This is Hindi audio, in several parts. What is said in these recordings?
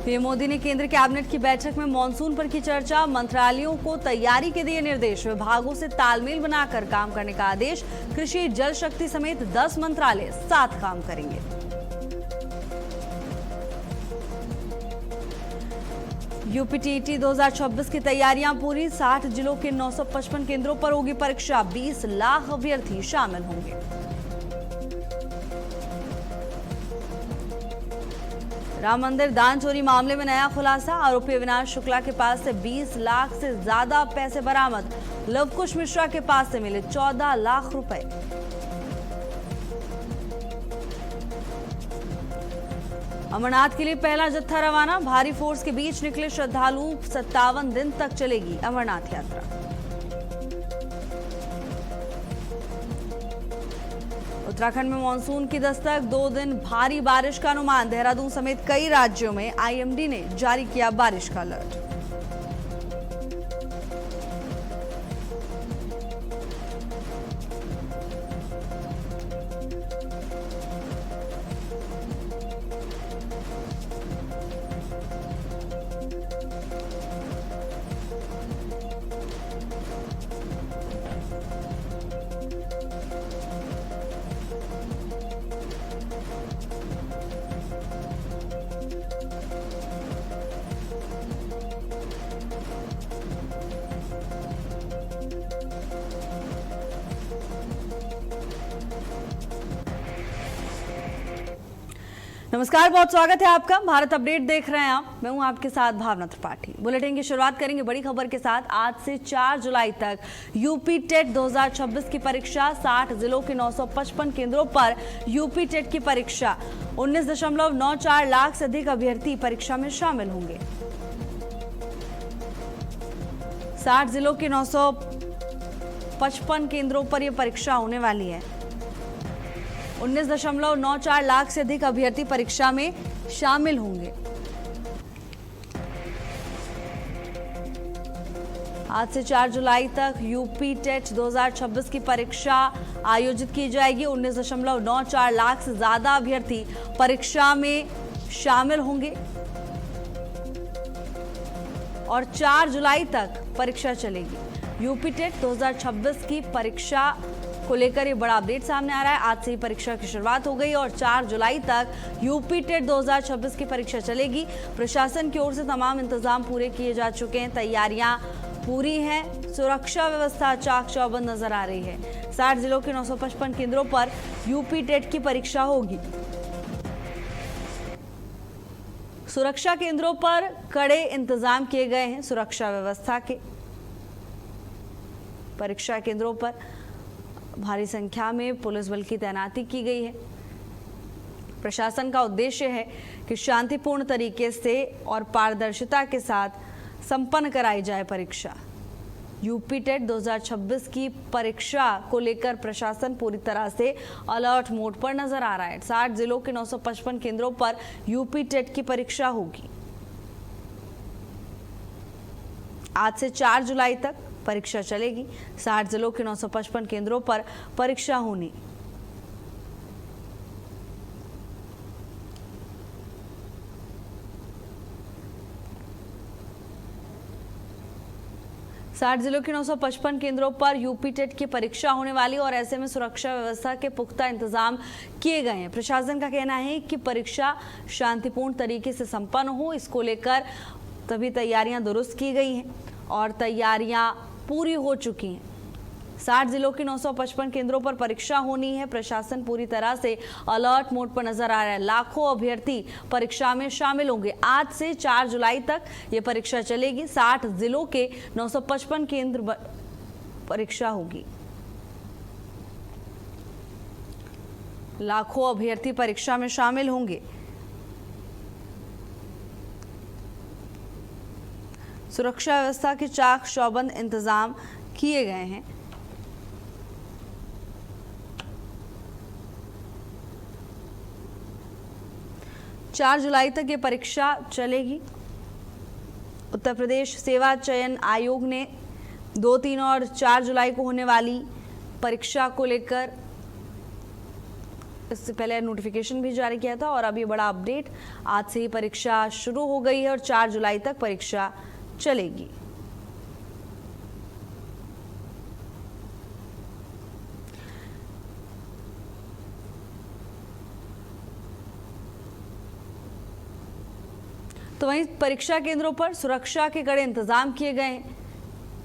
पीएम मोदी ने केंद्र कैबिनेट की बैठक में मानसून पर की चर्चा। मंत्रालयों को तैयारी के दिए निर्देश। विभागों से तालमेल बनाकर काम करने का आदेश। कृषि, जल शक्ति समेत 10 मंत्रालय साथ काम करेंगे। यूपीटीईटी 2026 की तैयारियां पूरी। 60 जिलों के 955 केंद्रों पर होगी परीक्षा। 20 लाख अभ्यर्थी शामिल होंगे। राम मंदिर दान चोरी मामले में नया खुलासा। आरोपी अविनाश शुक्ला के पास से 20 लाख से ज्यादा पैसे बरामद। लवकुश मिश्रा के पास से मिले 14 लाख रुपए। अमरनाथ के लिए पहला जत्था रवाना। भारी फोर्स के बीच निकले श्रद्धालु। 57 दिन तक चलेगी अमरनाथ यात्रा। उत्तराखंड में मानसून की दस्तक। 2 दिन भारी बारिश का अनुमान। देहरादून समेत कई राज्यों में आईएमडी ने जारी किया बारिश का अलर्ट। नमस्कार, बहुत स्वागत है आपका। भारत अपडेट देख रहे हैं आप। मैं हूं आपके साथ भावना त्रिपाठी। बुलेटिन की शुरुआत करेंगे बड़ी खबर के साथ। आज से 4 जुलाई तक यूपी टेट 2026 की परीक्षा। 60 जिलों के 955 केंद्रों पर यूपी टेट की परीक्षा। 19.94 लाख से अधिक अभ्यर्थी परीक्षा में शामिल होंगे। 60 जिलों के 955 केंद्रों पर यह परीक्षा होने वाली है। 19.94 लाख से अधिक अभ्यर्थी परीक्षा में शामिल होंगे। आज से 4 जुलाई तक यूपी टेट 2026 की परीक्षा आयोजित की जाएगी। 19.94 लाख से ज्यादा अभ्यर्थी परीक्षा में शामिल होंगे और 4 जुलाई तक परीक्षा चलेगी। यूपी टेट 2026 की परीक्षा को लेकर ये बड़ा अपडेट सामने आ रहा है। आज से ही परीक्षा की शुरुआत हो गई और 4 जुलाई तक यूपी टेट 2026 की परीक्षा चलेगी। प्रशासन की ओर से तमाम इंतजाम पूरे किए जा चुके हैं। तैयारियां पूरी हैं। सुरक्षा व्यवस्था चाक चौबंद नजर आ रही है। 60 जिलों के 955 केंद्रों पर यूपी टेट की परीक्षा होगी। सुरक्षा केंद्रों पर कड़े इंतजाम किए गए हैं। सुरक्षा व्यवस्था के परीक्षा केंद्रों पर भारी संख्या में पुलिस बल की तैनाती की गई है। प्रशासन का उद्देश्य है कि शांतिपूर्ण तरीके से और पारदर्शिता के साथ संपन्न कराई जाए परीक्षा। यूपी टेट 2026 की परीक्षा को लेकर प्रशासन पूरी तरह से अलर्ट मोड पर नजर आ रहा है। 60 जिलों के 955 केंद्रों पर यूपी टेट की परीक्षा होगी। आज से 4 जुलाई तक परीक्षा चलेगी। 60 जिलों के 955 केंद्रों पर परीक्षा होनी। साठ जिलों के 955 केंद्रों पर यूपी टेट की परीक्षा होने वाली और ऐसे में सुरक्षा व्यवस्था के पुख्ता इंतजाम किए गए हैं। प्रशासन का कहना है कि परीक्षा शांतिपूर्ण तरीके से संपन्न हो, इसको लेकर तभी तैयारियां दुरुस्त की गई हैं और तैयारियां पूरी हो चुकी हैं। 60 जिलों के 955 केंद्रों पर परीक्षा होनी है। प्रशासन पूरी तरह से अलर्ट मोड पर नजर आ रहा है। लाखों अभ्यर्थी परीक्षा में शामिल होंगे। आज से 4 जुलाई तक ये परीक्षा चलेगी। 60 जिलों के 955 केंद्र परीक्षा होगी। लाखों अभ्यर्थी परीक्षा में शामिल होंगे। सुरक्षा व्यवस्था के चाक चौबंद इंतजाम किए गए हैं। चार जुलाई तक ये परीक्षा चलेगी। उत्तर प्रदेश सेवा चयन आयोग ने 2, 3 और 4 जुलाई को होने वाली परीक्षा को लेकर इससे पहले नोटिफिकेशन भी जारी किया था और अब ये बड़ा अपडेट, आज से ही परीक्षा शुरू हो गई है और 4 जुलाई तक परीक्षा चलेगी। तो वहीं परीक्षा केंद्रों पर सुरक्षा के कड़े इंतजाम किए गए हैं।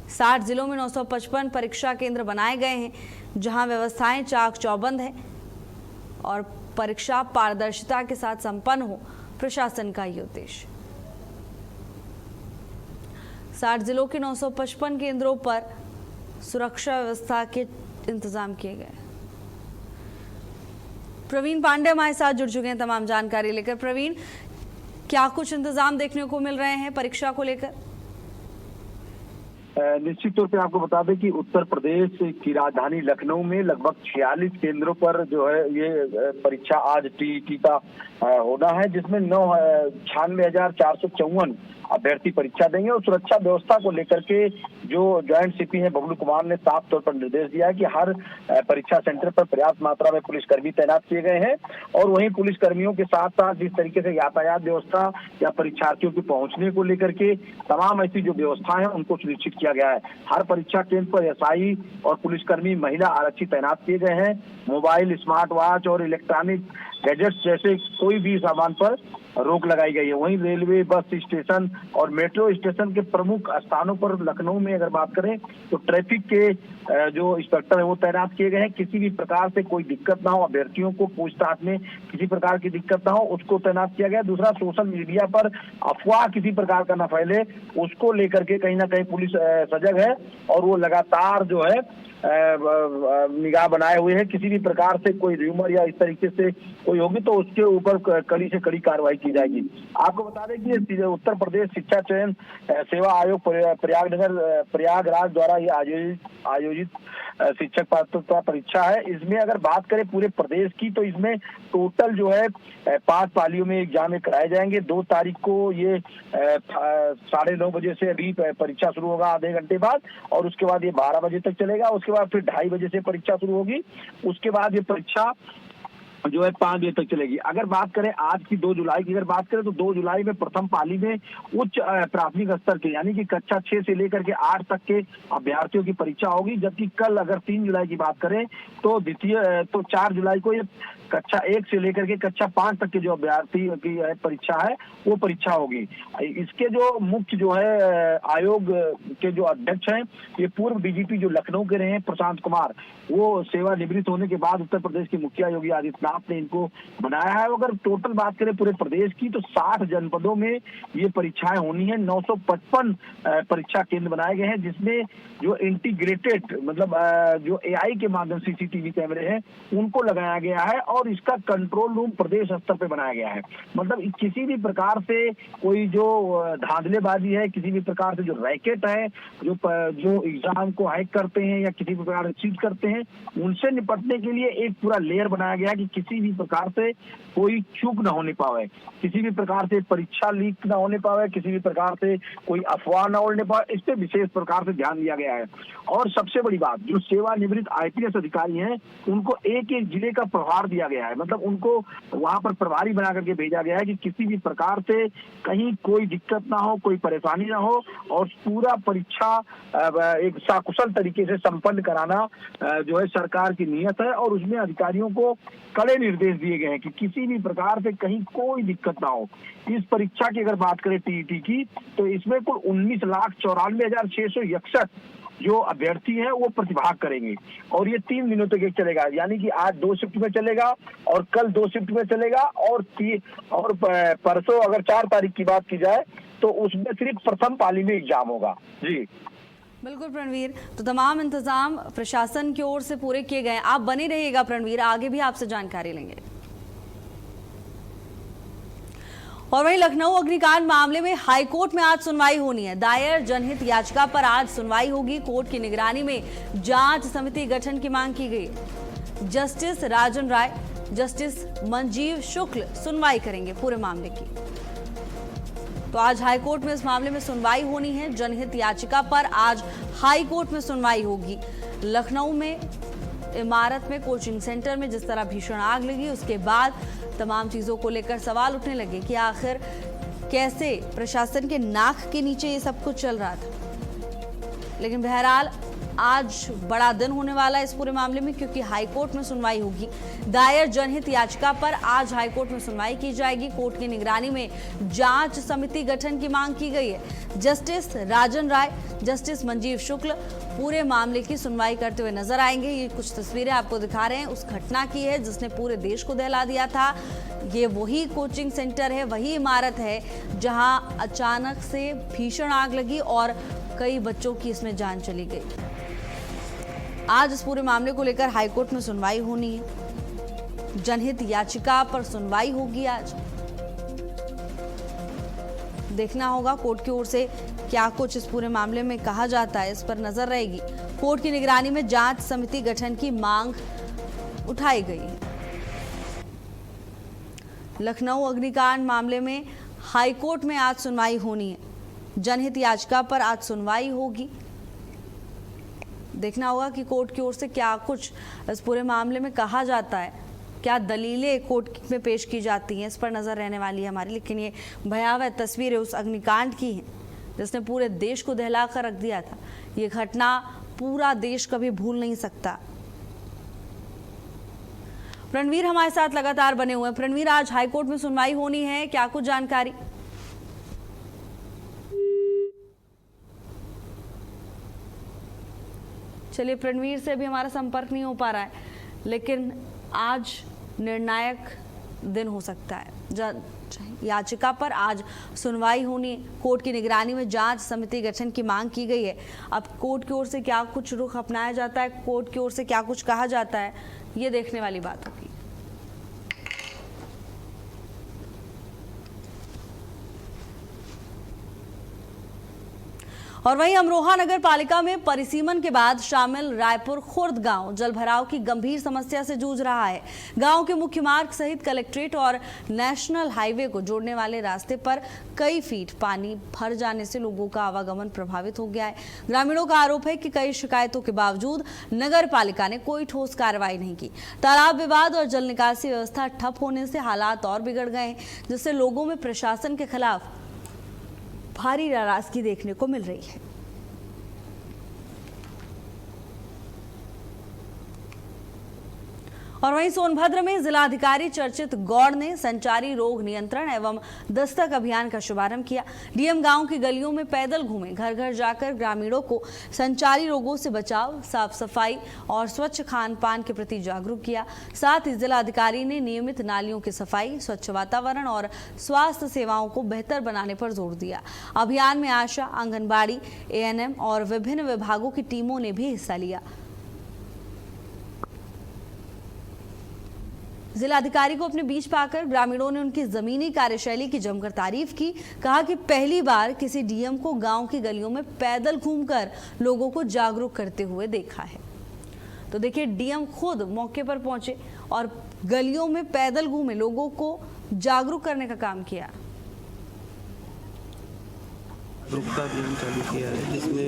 60 जिलों में 955 परीक्षा केंद्र बनाए गए हैं, जहां व्यवस्थाएं चाक चौबंद हैं और परीक्षा पारदर्शिता के साथ संपन्न हो, प्रशासन का ये उद्देश्य। 60 जिलों के 955 केंद्रों पर सुरक्षा व्यवस्था के इंतजाम किए गए। प्रवीण पांडे हमारे साथ जुड़ चुके हैं तमाम जानकारी लेकर। प्रवीण, क्या कुछ इंतजाम देखने को मिल रहे हैं परीक्षा को लेकर? निश्चित तौर पे आपको बता दें कि उत्तर प्रदेश की राजधानी लखनऊ में लगभग 46 केंद्रों पर जो है ये परीक्षा आज टीईटी का होना है, जिसमें 96,454 अभ्यर्थी परीक्षा देंगे। और सुरक्षा व्यवस्था को लेकर के जो ज्वाइंट सीपी हैं बबलू कुमार ने साफ तौर पर निर्देश दिया है कि हर परीक्षा सेंटर पर पर्याप्त मात्रा में पुलिसकर्मी तैनात किए गए हैं। और वहीं पुलिसकर्मियों के साथ साथ जिस तरीके से यातायात व्यवस्था या परीक्षार्थियों के पहुंचने को लेकर के तमाम ऐसी जो व्यवस्था है उनको सुनिश्चित किया गया है। हर परीक्षा केंद्र पर एसआई और पुलिसकर्मी महिला आरक्षी तैनात किए गए हैं। मोबाइल, स्मार्ट वॉच और इलेक्ट्रॉनिक गैजेट्स जैसे कोई भी सामान पर रोक लगाई गई है। वहीं रेलवे, बस स्टेशन और मेट्रो स्टेशन के प्रमुख स्थानों पर लखनऊ में अगर बात करें तो ट्रैफिक के जो इंस्पेक्टर है वो तैनात किए गए हैं। किसी भी प्रकार से कोई दिक्कत ना हो, अभ्यर्थियों को पूछताछ में किसी प्रकार की दिक्कत ना हो, उसको तैनात किया गया। दूसरा, सोशल मीडिया पर अफवाह किसी प्रकार का ना फैले, उसको लेकर के कहीं ना कहीं पुलिस सजग है और वो लगातार जो है निगाह बनाए हुए है। किसी भी प्रकार से कोई र्यूमर या इस तरीके से कोई होगी तो उसके ऊपर कड़ी से कड़ी कार्रवाई की जाएगी। आपको बता दें कि उत्तर प्रदेश शिक्षा चयन सेवा आयोग प्रयागराज द्वारा ये आयोजित शिक्षक पात्रता परीक्षा है। इसमें अगर बात करें पूरे प्रदेश की तो इसमें टोटल जो है 5 पालियों में एग्जाम कराए जाएंगे। 2 तारीख को ये 9:30 बजे से अभी परीक्षा शुरू होगा, आधे घंटे बाद, और उसके बाद ये 12 बजे तक चलेगा। उसके बाद फिर 2:30 बजे से परीक्षा शुरू होगी। उसके बाद ये परीक्षा जो है 5 बजे तक चलेगी। अगर बात करें आज की 2 जुलाई की अगर बात करें तो 2 जुलाई में प्रथम पाली में उच्च प्राथमिक स्तर के यानी कि कक्षा 6 से लेकर के 8 तक के अभ्यर्थियों की परीक्षा होगी। जबकि कल अगर 3 जुलाई की बात करें तो 4 जुलाई को ये कक्षा 1 से लेकर के कक्षा 5 तक के जो अभ्यर्थी की परीक्षा है वो परीक्षा होगी। इसके जो मुख्य जो है आयोग के जो अध्यक्ष हैं ये पूर्व डीजीपी जो लखनऊ के रहे हैं प्रशांत कुमार, वो सेवानिवृत्त होने के बाद उत्तर प्रदेश के मुखिया योगी आदित्यनाथ ने इनको बनाया है। अगर टोटल बात करें पूरे प्रदेश की तो 60 जनपदों में ये परीक्षाएं होनी है। 955 परीक्षा केंद्र बनाए गए हैं, जिसमें जो इंटीग्रेटेड मतलब जो एआई के माध्यम से सीसीटीवी कैमरे हैं उनको लगाया गया है और इसका कंट्रोल रूम प्रदेश स्तर पे बनाया गया है। मतलब किसी भी प्रकार से कोई जो धांधलेबाजी है, किसी भी प्रकार से जो रैकेट है, जो एग्जाम को हैक करते हैं या किसी भी प्रकार से चीट करते हैं, उनसे निपटने के लिए एक पूरा लेयर बनाया गया है कि किसी भी प्रकार से कोई चूक न होने पावे, किसी भी प्रकार से परीक्षा लीक न होने पावे, किसी भी प्रकार से कोई अफवाह न उड़ने पावे। इस पे विशेष प्रकार से ध्यान दिया गया है। और सबसे बड़ी बात, जो सेवानिवृत्त आईपीएस अधिकारी हैं उनको एक एक जिले का प्रभार दिया गया है। मतलब उनको वहां पर प्रभारी बना करके भेजा गया है कि किसी भी प्रकार से कहीं कोई दिक्कत ना हो, कोई परेशानी ना हो और पूरा परीक्षा एक सकुशल तरीके से संपन्न कराना जो है सरकार की नीयत है। और उसमें अधिकारियों को कड़े निर्देश दिए गए हैं कि किसी भी प्रकार से कहीं कोई दिक्कत ना हो। इस परीक्षा की अगर बात करें टीईटी की तो इसमें कुल 19,94,661 जो अभ्यर्थी हैं वो प्रतिभाग करेंगे और ये 3 दिनों तक चलेगा। यानी कि आज 2 शिफ्ट में चलेगा और कल 2 शिफ्ट में चलेगा और परसों अगर 4 तारीख की बात की जाए तो उसमें सिर्फ प्रथम पाली में एग्जाम होगा। जी बिल्कुल प्रणवीर, तो तमाम इंतजाम प्रशासन की ओर से पूरे किए गए। आप बने रहिएगा प्रणवीर, आगे भी आपसे जानकारी लेंगे। और वहीं लखनऊ अग्निकांड मामले में हाईकोर्ट में आज सुनवाई होनी है। दायर जनहित याचिका पर आज सुनवाई होगी। कोर्ट की निगरानी में जांच समिति गठन की मांग की गई। जस्टिस राजन राय, जस्टिस मंजीव शुक्ल सुनवाई करेंगे पूरे मामले की। तो आज हाईकोर्ट में इस मामले में सुनवाई होनी है। जनहित याचिका पर आज हाईकोर्ट में सुनवाई होगी। लखनऊ में इमारत में कोचिंग सेंटर में जिस तरह भीषण आग लगी, उसके बाद तमाम चीजों को लेकर सवाल उठने लगे कि आखिर कैसे प्रशासन के नाक के नीचे ये सब कुछ चल रहा था। लेकिन बहरहाल आज बड़ा दिन होने वाला है इस पूरे मामले में, क्योंकि हाईकोर्ट में सुनवाई होगी। दायर जनहित याचिका पर आज हाईकोर्ट में सुनवाई की जाएगी। कोर्ट की निगरानी में जांच समिति गठन की मांग की गई है। जस्टिस राजन राय, जस्टिस मंजीव शुक्ल पूरे मामले की सुनवाई करते हुए नजर आएंगे। ये कुछ तस्वीरें आपको दिखा रहे हैं उस घटना की है जिसने पूरे देश को दहला दिया था। ये वही कोचिंग सेंटर है, वही इमारत है जहां अचानक से भीषण आग लगी और कई बच्चों की इसमें जान चली गई। आज इस पूरे मामले को लेकर हाईकोर्ट में सुनवाई होनी है। जनहित याचिका पर सुनवाई होगी आज। देखना होगा कोर्ट की ओर से क्या कुछ इस पूरे मामले में कहा जाता है, इस पर नजर रहेगी। कोर्ट की निगरानी में जांच समिति गठन की मांग उठाई गई है। लखनऊ अग्निकांड मामले में हाईकोर्ट में आज सुनवाई होनी है। जनहित याचिका पर आज सुनवाई होगी। देखना होगा कि कोर्ट की ओर से क्या कुछ इस पूरे मामले में कहा जाता है, क्या दलीलें कोर्ट में पेश की जाती हैं, इस पर नजर रहने वाली है हमारी। लेकिन ये भयावह तस्वीरें उस अग्निकांड की हैं जिसने पूरे देश को दहला कर रख दिया था। ये घटना पूरा देश कभी भूल नहीं सकता। रणवीर हमारे साथ लगातार बने हुए हैं। रणवीर, आज हाईकोर्ट में सुनवाई होनी है, क्या कुछ जानकारी? चलिए, रणवीर से भी हमारा संपर्क नहीं हो पा रहा है, लेकिन आज निर्णायक दिन हो सकता है। याचिका पर आज सुनवाई होनी, कोर्ट की निगरानी में जांच समिति गठन की मांग की गई है। अब कोर्ट की ओर से क्या कुछ रुख अपनाया जाता है, कोर्ट की ओर से क्या कुछ कहा जाता है, ये देखने वाली बात होगी। और वहीं अमरोहा नगर पालिका में परिसीमन के बाद शामिल रायपुर खुर्द गांव जलभराव की गंभीर समस्या से जूझ रहा है। गांव के मुख्य मार्ग सहित कलेक्ट्रेट और नेशनल हाईवे को जोड़ने वाले रास्ते पर कई फीट पानी भर जाने से लोगों का आवागमन प्रभावित हो गया है। ग्रामीणों का आरोप है कि कई शिकायतों के बावजूद नगर पालिका ने कोई ठोस कार्रवाई नहीं की। तालाब विवाद और जल निकासी व्यवस्था ठप होने से हालात और बिगड़ गए हैं, जिससे लोगों में प्रशासन के खिलाफ भारी नाराजगी देखने को मिल रही है। और वहीं सोनभद्र में जिलाधिकारी चर्चित गौड़ ने संचारी रोग नियंत्रण एवं दस्तक अभियान का शुभारंभ किया। डीएम गांव की गलियों में पैदल घूमे, घर घर जाकर ग्रामीणों को संचारी रोगों से बचाव, साफ सफाई और स्वच्छ खान पान के प्रति जागरूक किया। साथ ही जिलाधिकारी ने नियमित नालियों की सफाई, स्वच्छ वातावरण और स्वास्थ्य सेवाओं को बेहतर बनाने पर जोर दिया। अभियान में आशा, आंगनबाड़ी, एएनएम और विभिन्न विभागों की टीमों ने भी हिस्सा लिया। जिलाधिकारी को अपने बीच पाकर ग्रामीणों ने उनकी जमीनी कार्यशैली की जमकर तारीफ की। कहा कि पहली बार किसी डीएम को गांव की गलियों में पैदल घूमकर लोगों को जागरूक करते हुए देखा है। तो देखिए, डीएम खुद मौके पर पहुंचे और गलियों में पैदल घूमे, लोगों को जागरूक करने का काम किया। जागरूकता अभियान चालू किया है, जिसमें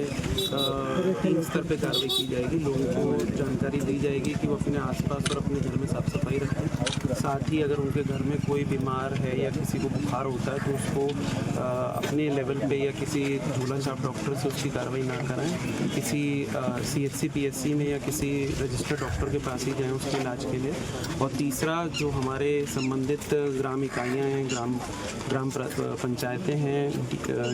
3 स्तर पे कार्रवाई की जाएगी। लोगों को जानकारी दी जाएगी कि वो अपने आसपास और अपने घर में साफ सफाई रखें। साथ ही अगर उनके घर में कोई बीमार है या किसी को बुखार होता है तो उसको अपने लेवल पे या किसी झूला छाप डॉक्टर से उसकी कार्रवाई ना कराएं, किसी CHC PSC में या किसी रजिस्टर्ड डॉक्टर के पास ही जाएं उसके इलाज के लिए। और तीसरा, जो हमारे संबंधित ग्राम इकाइयाँ हैं, ग्राम पंचायतें हैं,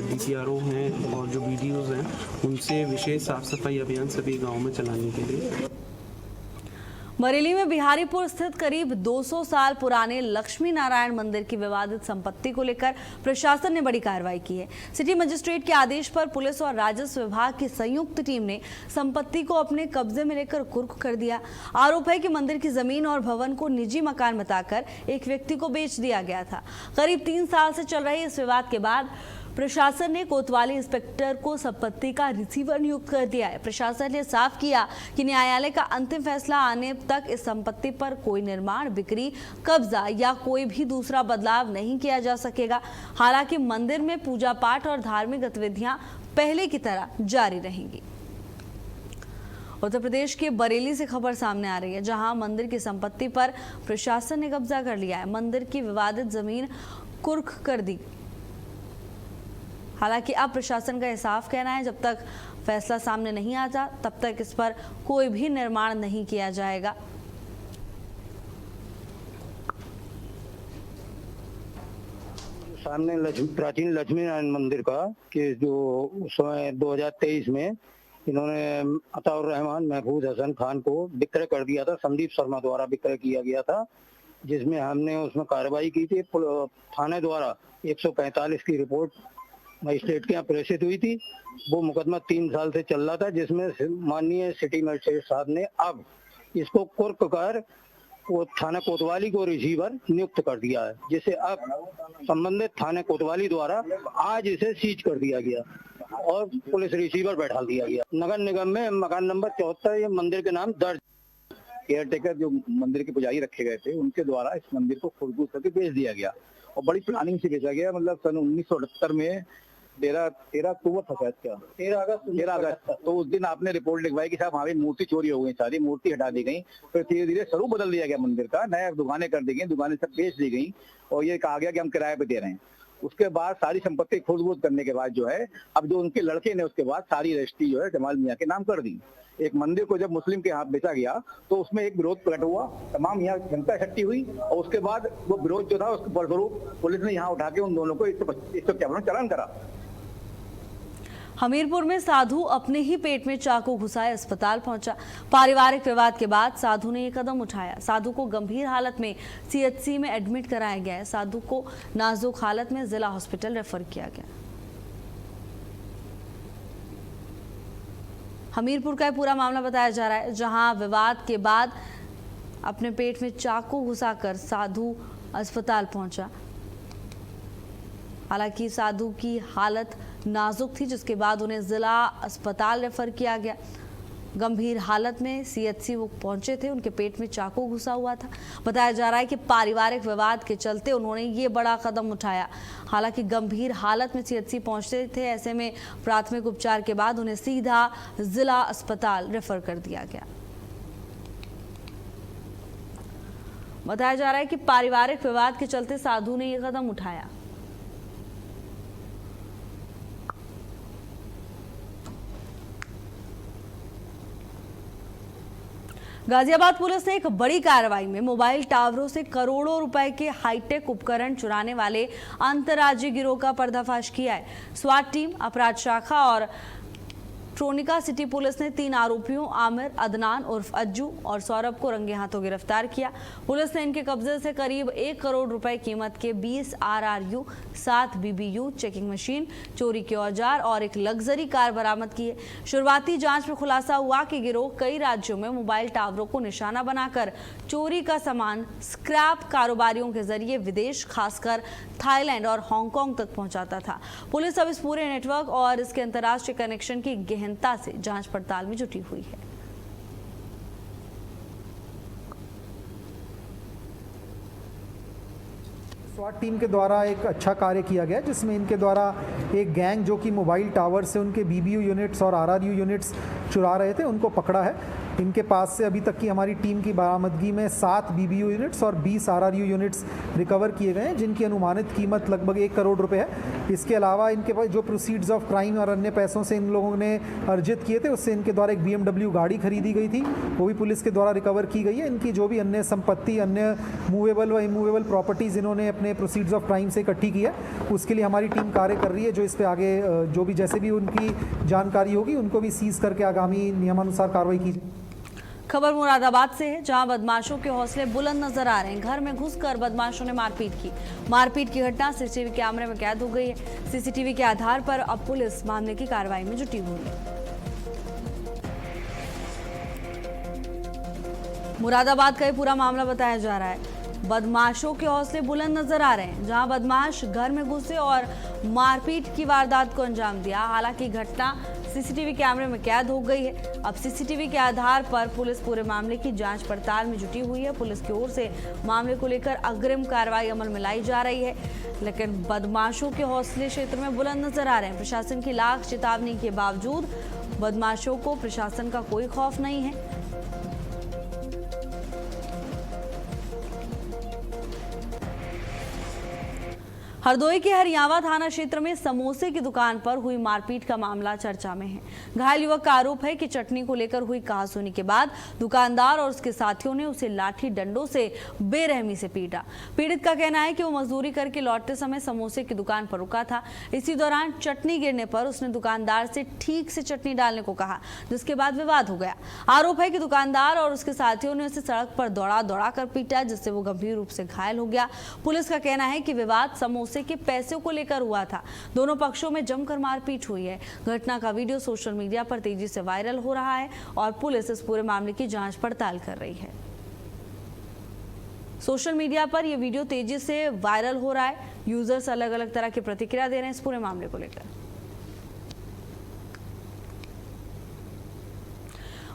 DCRO हैं और जो BDOs हैं, उनसे विशेष साफ सफाई अभियान सभी गाँव में चलाने के लिए। बरेली में बिहारीपुर स्थित करीब 200 साल पुराने लक्ष्मी नारायण मंदिर की विवादित संपत्ति को लेकर प्रशासन ने बड़ी कार्रवाई की है। सिटी मजिस्ट्रेट के आदेश पर पुलिस और राजस्व विभाग की संयुक्त टीम ने संपत्ति को अपने कब्जे में लेकर कुर्क कर दिया। आरोप है कि मंदिर की जमीन और भवन को निजी मकान बताकर एक व्यक्ति को बेच दिया गया था। करीब 3 साल से चल रहे इस विवाद के बाद प्रशासन ने कोतवाली इंस्पेक्टर को संपत्ति का रिसीवर नियुक्त कर दिया है। प्रशासन ने साफ किया कि न्यायालय का अंतिम फैसला आने तक इस संपत्ति पर कोई निर्माण, बिक्री, कब्जा या कोई भी दूसरा बदलाव नहीं किया जा सकेगा। हालांकि मंदिर में पूजा पाठ और धार्मिक गतिविधियां पहले की तरह जारी रहेंगी। उत्तर प्रदेश के बरेली से खबर सामने आ रही है, जहां मंदिर की संपत्ति पर प्रशासन ने कब्जा कर लिया है। मंदिर की विवादित जमीन कुर्क कर दी। हालांकि अब प्रशासन का यह साफ कहना है, जब तक फैसला सामने नहीं आता तब तक इस पर कोई भी निर्माण नहीं किया जाएगा। सामने प्राचीन लक्ष्मी नारायण मंदिर का कि जो उस समय 2023 में इन्होंने अताउर रहमान महफूज हसन खान को विक्रय कर दिया था, संदीप शर्मा द्वारा विक्रय किया गया था, जिसमें हमने उसमें कार्रवाई की थी। थाने द्वारा 145 की रिपोर्ट मजिस्ट्रेट के यहाँ प्रेषित हुई थी। वो मुकदमा 3 साल से चल रहा था, जिसमें माननीय सिटी मजिस्ट्रेट साहब ने अब इसको कुर्क कर वो थाना कोतवाली को रिसीवर नियुक्त कर दिया है, जिसे अब संबंधित थाने कोतवाली द्वारा आज इसे सीज कर दिया गया और पुलिस रिसीवर बैठा दिया गया। नगर निगम में मकान नंबर 74 ये मंदिर के नाम दर्ज। केयरटेकर जो मंदिर के पुजारी रखे गए थे, उनके द्वारा इस मंदिर को खुरदबूस करके बेच दिया गया और बड़ी प्लानिंग से बेचा गया। मतलब सन 1978 में 13 अक्टूबर था शायद, क्या 13 अगस्त। तो उस दिन आपने रिपोर्ट लिखवाई कि साहब हमारी मूर्ति चोरी हो गई, सारी मूर्ति हटा दी गई। फिर धीरे धीरे स्वरूप बदल दिया गया मंदिर का, नया दुकानें कर दी गई, दुकानें सब बेच दी गई और ये कहा गया कि हम किराए पे दे रहे हैं। उसके बाद सारी संपत्ति खुरदबूस करने के बाद जो है, अब जो उनके लड़के ने उसके बाद सारी रजिस्ट्री जो है जमाल मियां के नाम कर दी। एक मंदिर को जब मुस्लिम के हाथ बेचा गया तो उसमें एक विरोध प्रकट हुआ, तमाम यहाँ जनता इकट्ठी हुई और उसके बाद वो विरोध जो था उसके फलस्वरूप पुलिस ने यहाँ उठा के उन दोनों को 151 चालान करा। हमीरपुर में साधु अपने ही पेट में चाकू घुसाए अस्पताल पहुंचा। पारिवारिक विवाद के बाद साधु ने ये कदम उठाया। साधु को गंभीर हालत में सीएचसी में एडमिट कराया गया है। साधु को नाजुक हालत में जिला हॉस्पिटल रेफर किया गया। हमीरपुर का पूरा मामला बताया जा रहा है, जहां विवाद के बाद अपने पेट में चाकू घुसाकर साधु अस्पताल पहुंचा। हालांकि साधु की हालत नाजुक थी, जिसके बाद उन्हें जिला अस्पताल रेफर किया गया। गंभीर हालत में सीएचसी वो पहुंचे थे, उनके पेट में चाकू घुसा हुआ था। बताया जा रहा है कि पारिवारिक विवाद के चलते उन्होंने ये बड़ा कदम उठाया। हालांकि गंभीर हालत में सीएचसी पहुंचते थे, ऐसे में प्राथमिक उपचार के बाद उन्हें सीधा जिला अस्पताल रेफर कर दिया गया। बताया जा रहा है कि पारिवारिक विवाद के चलते साधु ने ये कदम उठाया। गाजियाबाद पुलिस ने एक बड़ी कार्रवाई में मोबाइल टावरों से करोड़ों रुपए के हाईटेक उपकरण चुराने वाले अंतर्राज्यीय गिरोह का पर्दाफाश किया है। स्वाट टीम, अपराध शाखा और ट्रोनिका सिटी पुलिस ने 3 आरोपियों आमिर, अदनान उर्फ अज्जू और सौरभ को रंगे हाथों गिरफ्तार किया। पुलिस ने इनके कब्जे से करीब 1 करोड़ रुपए कीमत के 20 RRU, 7 BBU, चेकिंग मशीन, चोरी के औजार और एक लग्जरी कार बरामद की है। शुरुआती जांच में खुलासा हुआ कि गिरोह कई राज्यों में मोबाइल टावरों को निशाना बनाकर चोरी का सामान स्क्रैप कारोबारियों के जरिए विदेश, खासकर थाईलैंड और हांगकांग तक पहुंचाता था। पुलिस अब इस पूरे नेटवर्क और इसके अंतर्राष्ट्रीय कनेक्शन की गहनता से जांच पड़ताल में जुटी हुई है। स्वाट टीम के द्वारा एक अच्छा कार्य किया गया, जिसमें इनके द्वारा एक गैंग जो कि मोबाइल टावर से उनके BBU यूनिट्स और RRU यूनिट्स चुरा रहे थे, उनको पकड़ा है। इनके पास से अभी तक की हमारी टीम की बरामदगी में 7 BBU यूनिट्स और 20 RRU यूनिट्स रिकवर किए गए हैं, जिनकी अनुमानित कीमत लगभग 1 करोड़ रुपए है। इसके अलावा इनके पास जो प्रोसीड्स ऑफ क्राइम और अन्य पैसों से इन लोगों ने अर्जित किए थे, उससे इनके द्वारा एक BMW गाड़ी खरीदी गई थी, वो भी पुलिस के द्वारा रिकवर की गई है। इनकी जो भी अन्य संपत्ति, अन्य मूवेबल व इमूवेबल प्रॉपर्टीज़ इन्होंने अपने प्रोसीड्स ऑफ क्राइम से इकट्ठी की है, उसके लिए हमारी टीम कार्य कर रही है। जो इस पर आगे जो भी जैसे भी उनकी जानकारी होगी, उनको भी सीज करके आगामी नियमानुसार कार्रवाई की। खबर मुरादाबाद से है, जहां बदमाशों के हौसले बुलंद नजर आ रहे हैं। घर में घुसकर बदमाशों ने मारपीट की घटना सीसीटीवी कैमरे में कैद हो गई है। सीसीटीवी के आधार पर अब पुलिस मामले की कार्रवाई में जुटी हुई है। मुरादाबाद का ये पूरा मामला बताया जा रहा है। बदमाशों के हौसले बुलंद नजर आ रहे हैं, जहां बदमाश घर में घुसे और मारपीट की वारदात को अंजाम दिया। हालांकि घटना सीसीटीवी कैमरे में कैद हो गई है। अब सीसीटीवी के आधार पर पुलिस पूरे मामले की जांच पड़ताल में जुटी हुई है। पुलिस की ओर से मामले को लेकर अग्रिम कार्रवाई अमल में लाई जा रही है, लेकिन बदमाशों के हौसले क्षेत्र में बुलंद नजर आ रहे हैं। प्रशासन की लाख चेतावनी के बावजूद बदमाशों को प्रशासन का कोई खौफ नहीं है। हरदोई के हरियावा थाना क्षेत्र में समोसे की दुकान पर हुई मारपीट का मामला चर्चा में है। घायल युवक का आरोप है कि चटनी को लेकर हुई कहासुनी के बाद दुकानदार और उसके साथियों ने उसे लाठी डंडों से बेरहमी से पीटा। पीड़ित का कहना है कि वो मजदूरी करके लौटते समय समोसे की दुकान पर रुका था। इसी दौरान चटनी गिरने पर उसने दुकानदार से ठीक से चटनी डालने को कहा, जिसके बाद विवाद हो गया। आरोप है कि दुकानदार और उसके साथियों ने उसे सड़क पर दौड़ा कर पीटा, जिससे वो गंभीर रूप से घायल हो गया। पुलिस का कहना है कि विवाद समोसे के पैसों को लेकर हुआ था। दोनों पक्षों में जमकर मारपीट हुई है। घटना का वीडियो सोशल मीडिया पर तेजी से वायरल हो रहा है और पुलिस इस पूरे मामले की जांच पड़ताल कर रही है। सोशल मीडिया पर यह वीडियो तेजी से वायरल हो रहा है। यूजर्स अलग अलग तरह की प्रतिक्रिया दे रहे हैं इस पूरे मामले को लेकर।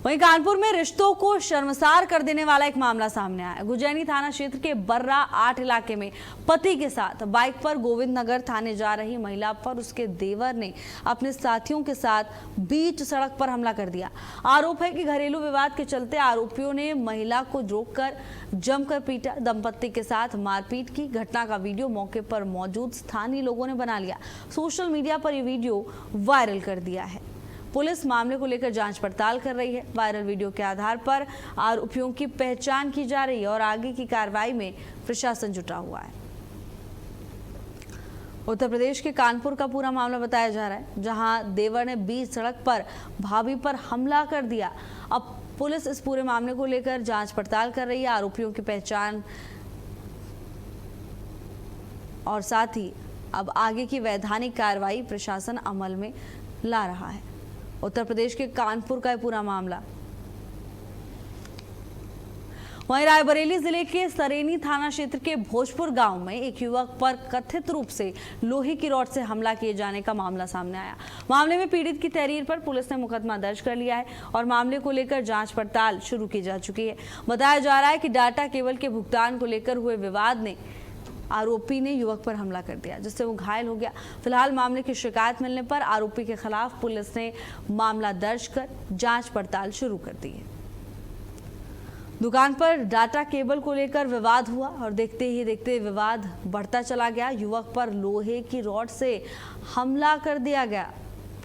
वहीं कानपुर में रिश्तों को शर्मसार कर देने वाला एक मामला सामने आया। गुजैनी थाना क्षेत्र के बर्रा 8 इलाके में पति के साथ बाइक पर गोविंद नगर थाने जा रही महिला पर उसके देवर ने अपने साथियों के साथ बीच सड़क पर हमला कर दिया। आरोप है कि घरेलू विवाद के चलते आरोपियों ने महिला को रोककर जमकर पीटा, दंपत्ति के साथ मारपीट की। घटना का वीडियो मौके पर मौजूद स्थानीय लोगों ने बना लिया। सोशल मीडिया पर यह वीडियो वायरल कर दिया है। पुलिस मामले को लेकर जांच पड़ताल कर रही है। वायरल वीडियो के आधार पर आरोपियों की पहचान की जा रही है और आगे की कार्रवाई में प्रशासन जुटा हुआ है। उत्तर प्रदेश के कानपुर का पूरा मामला बताया जा रहा है, जहां देवर ने बीच सड़क पर भाभी पर हमला कर दिया। अब पुलिस इस पूरे मामले को लेकर जांच पड़ताल कर रही है। आरोपियों की पहचान और साथ ही अब आगे की वैधानिक कार्रवाई प्रशासन अमल में ला रहा है। उत्तर प्रदेश के कानपुर का पूरा मामला। वहीं रायबरेली जिले के सरेनी थाना क्षेत्र के भोजपुर गांव में एक युवक पर कथित रूप से लोहे की रॉड से हमला किए जाने का मामला सामने आया। मामले में पीड़ित की तहरीर पर पुलिस ने मुकदमा दर्ज कर लिया है और मामले को लेकर जांच पड़ताल शुरू की जा चुकी है। बताया जा रहा है कि डाटा केबल के भुगतान को लेकर हुए विवाद ने आरोपी ने युवक पर हमला कर दिया, जिससे वो घायल हो गया। फिलहाल मामले की शिकायत मिलने पर आरोपी के खिलाफ पुलिस ने मामला दर्ज कर जांच पड़ताल शुरू कर दी है। दुकान पर डाटा केबल को लेकर विवाद हुआ और देखते ही देखते विवाद बढ़ता चला गया। युवक पर लोहे की रॉड से हमला कर दिया गया।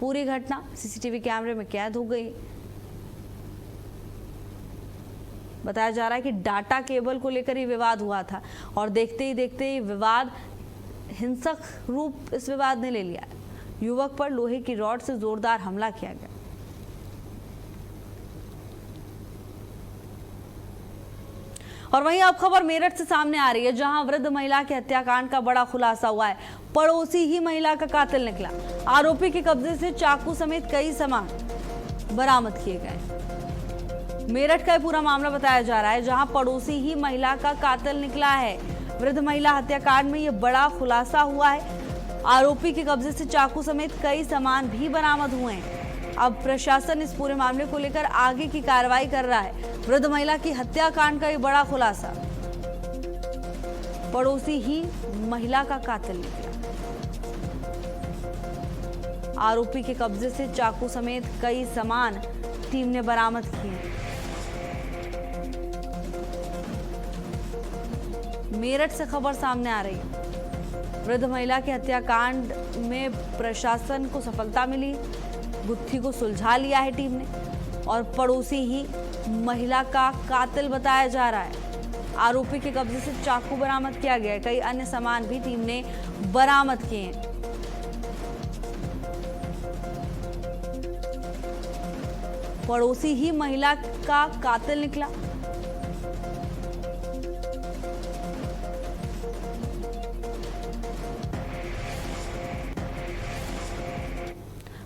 पूरी घटना सीसीटीवी कैमरे में कैद हो गई। बताया जा रहा है कि डाटा केबल को लेकर ही विवाद हुआ था और देखते ही विवाद हिंसक रूप इस विवाद ने ले लिया। युवक पर लोहे की रॉड से जोरदार हमला किया गया। और वहीं अब खबर मेरठ से सामने आ रही है, जहां वृद्ध महिला के हत्याकांड का बड़ा खुलासा हुआ है। पड़ोसी ही महिला का कातिल निकला। आरोपी के कब्जे से चाकू समेत कई सामान बरामद किए गए। मेरठ का पूरा मामला बताया जा रहा है, जहां पड़ोसी ही महिला का कातिल निकला है। वृद्ध महिला हत्याकांड में यह बड़ा खुलासा हुआ है। आरोपी के कब्जे से चाकू समेत कई सामान भी बरामद हुए हैं। अब प्रशासन इस पूरे मामले को लेकर आगे की कार्रवाई कर रहा है। वृद्ध महिला की हत्याकांड का यह बड़ा खुलासा, पड़ोसी ही महिला का कातिल निकला। आरोपी के कब्जे से चाकू समेत कई सामान टीम ने बरामद किए। मेरठ से खबर सामने आ रही है। वृद्ध महिला के हत्याकांड में प्रशासन को सफलता मिली। गुत्थी को सुलझा लिया है टीम ने और पड़ोसी ही महिला का कातिल बताया जा रहा है। आरोपी के कब्जे से चाकू बरामद किया गया है। कई अन्य सामान भी टीम ने बरामद किए हैं। पड़ोसी ही महिला का कातिल निकला।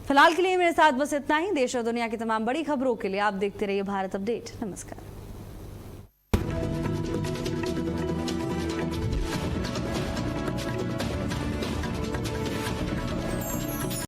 फिलहाल के लिए मेरे साथ बस इतना ही। देश और दुनिया की तमाम बड़ी खबरों के लिए आप देखते रहिए भारत अपडेट। नमस्कार।